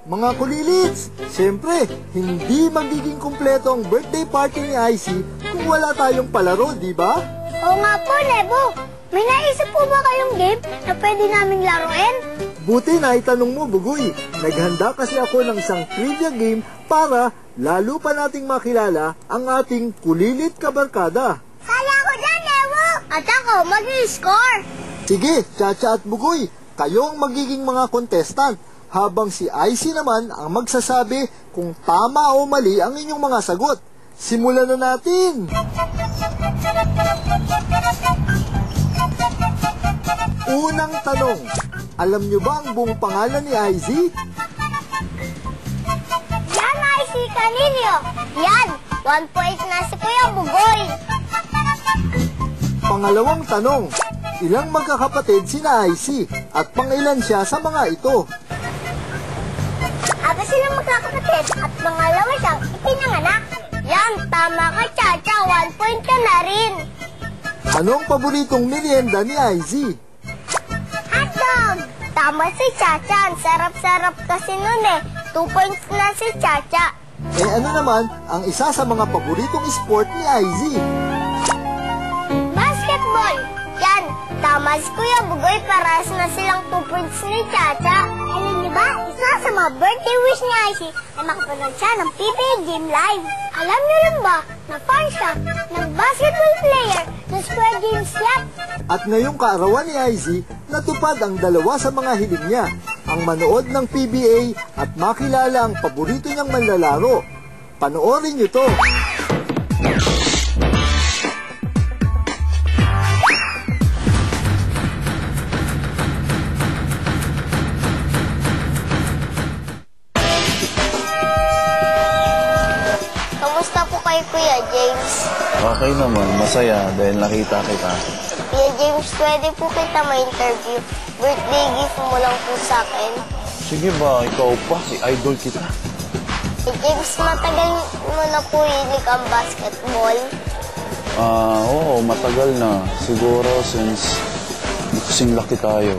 Mga kulilits, siyempre, hindi magiging kumpleto ang birthday party ni Icy kung wala tayong palaro, di ba? Oo nga po, Lebo. May naisip po ba kayong game na pwede naming laruin? Buti na itanong mo, Bugoy. Naghanda kasi ako ng isang trivia game para lalo pa nating makilala ang ating kulilit kabarkada. Kaya ko dyan, Lebo! At ako, mag-i-score! Sige, Chacha at Bugoy, kayo ang magiging mga contestant. Habang si Icy naman ang magsasabi kung tama o mali ang inyong mga sagot. Simulan na natin! Unang tanong, alam nyo ba ang buong pangalan ni Icy? Yan, Icy Caninio! Yan! 1 point na si Kuya Bugoy! Pangalawang tanong, ilang magkakapatid sina Icy at pangilan siya sa mga ito? Aga silang magkakapatid at pangalawa siyang ipinanganak. Yan, tama ka, Chacha. 1 point ka na rin. Anong paboritong merienda ni Icy? Hotdog! Tama si Chacha. Ang sarap-sarap kasi nun eh. 2 points na si Chacha. Eh ano naman ang isa sa mga paboritong sport ni Icy? Basketball! Yan, tama si Kuya Bugoy. Paras na silang 2 points ni Chacha. Alam niyo ba, isa sa mga birthday wish ni Icy ay makapanood siya ng PBA Game Live. Alam niyo lang ba na fan siya ng basketball player ng Square Games Club? At ngayong kaarawan ni Icy, natupad ang dalawa sa mga hiling niya, ang manood ng PBA at makilala ang paborito niyang manlalaro. Panoorin niyo to! Kamusta po kay Kuya James? Okay naman, masaya dahil nakita kita. Kuya James, pwede po kita ma-interview. Birthday gift mo lang po sa akin. Sige ba, ikaw pa, i-idol kita. Kuya James, matagal mo na po hilig ang basketball. Oo, matagal na. Siguro since kasing laki tayo.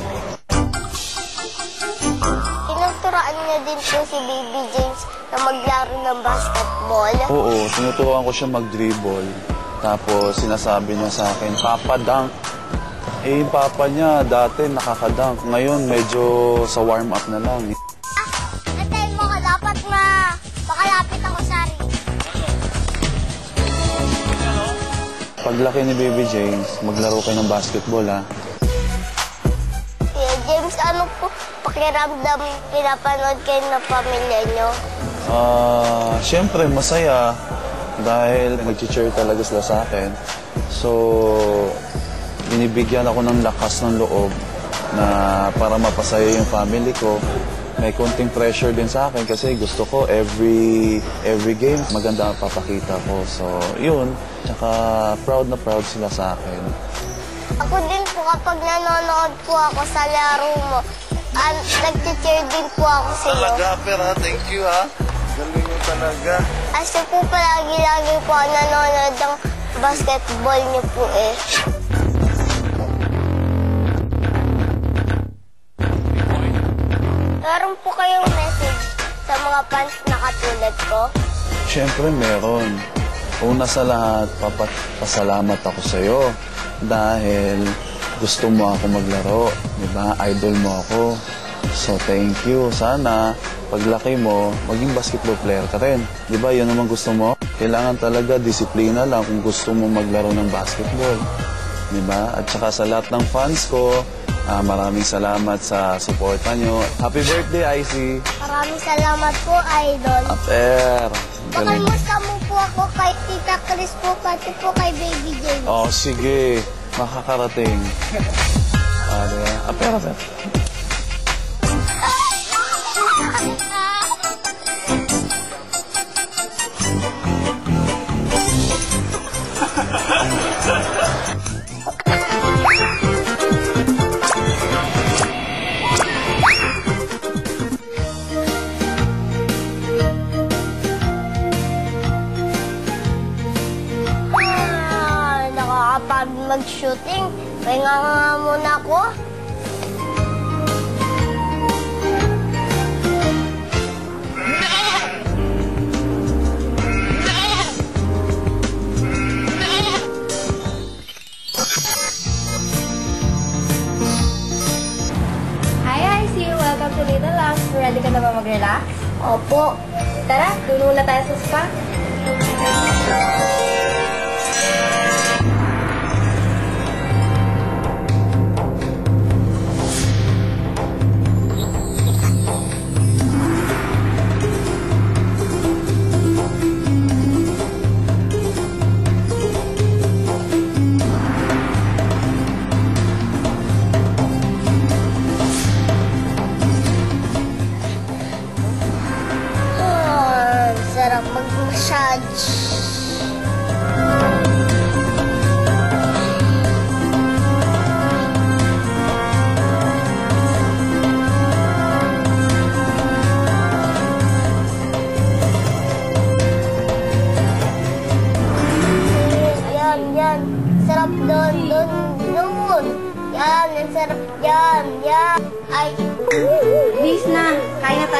Tinuturaan niya din po si Baby James na maglaro ng basketball. Oo, tinuturuan ko siya mag-dribble. Tapos sinasabi niya sa akin, Papa, dunk. Eh, yung papa niya dati nakakadunk. Ngayon medyo sa warm-up na lang. Antayin mo ka, dapat makalapit ako sa ring. Paglaki ni Baby James, maglaro kayo ng basketball, ha? Kuya James, ano po pakiramdam pinapanood kayo ng pamilya niyo? Siyempre, masaya dahil nag-cheer talaga sila sa akin. So, binibigyan ako ng lakas ng loob na para mapasaya yung family ko. May konting pressure din sa akin kasi gusto ko every game maganda ang papakita ko. So, yun. Tsaka proud na proud sila sa akin. Ako din po kapag nanonood po ako sa laro mo, nag-cheer din po ako sa iyo. Talaga, pero thank you, ha? Galing mo talaga. Kasi po palagi-lagi po ako nanonood ng basketball niyo po eh. Meron po kayong message sa mga fans na katulad ko? Siyempre, meron. Una sa lahat, papasalamat ako sa'yo dahil gusto mo ako maglaro. Diba? Idol mo ako. So, thank you. Sana, paglaki mo, maging basketball player ka rin. Diba? Yun naman gusto mo. Kailangan talaga disiplina lang kung gusto mo maglaro ng basketball. Diba? At saka sa lahat ng fans ko, maraming salamat sa suporta nyo. Happy birthday, Icy! Maraming salamat po, Idol. Aper! Galing. Pakamusta mo po ako kay Tita Chris po, pati po kay Baby James. Oh, sige. Makakarating. Diba? Aper, aper. Nakakapag mag-shooting, pahinga nga muna ako. actually na lang. Ready ka na ba mag-relax? Opo. Tara, doon muna tayo sa spa. Sarap mag-massage. Yan. Sarap doon. Yan, ang sarap yan. Ay. Bis na, kain na tayo.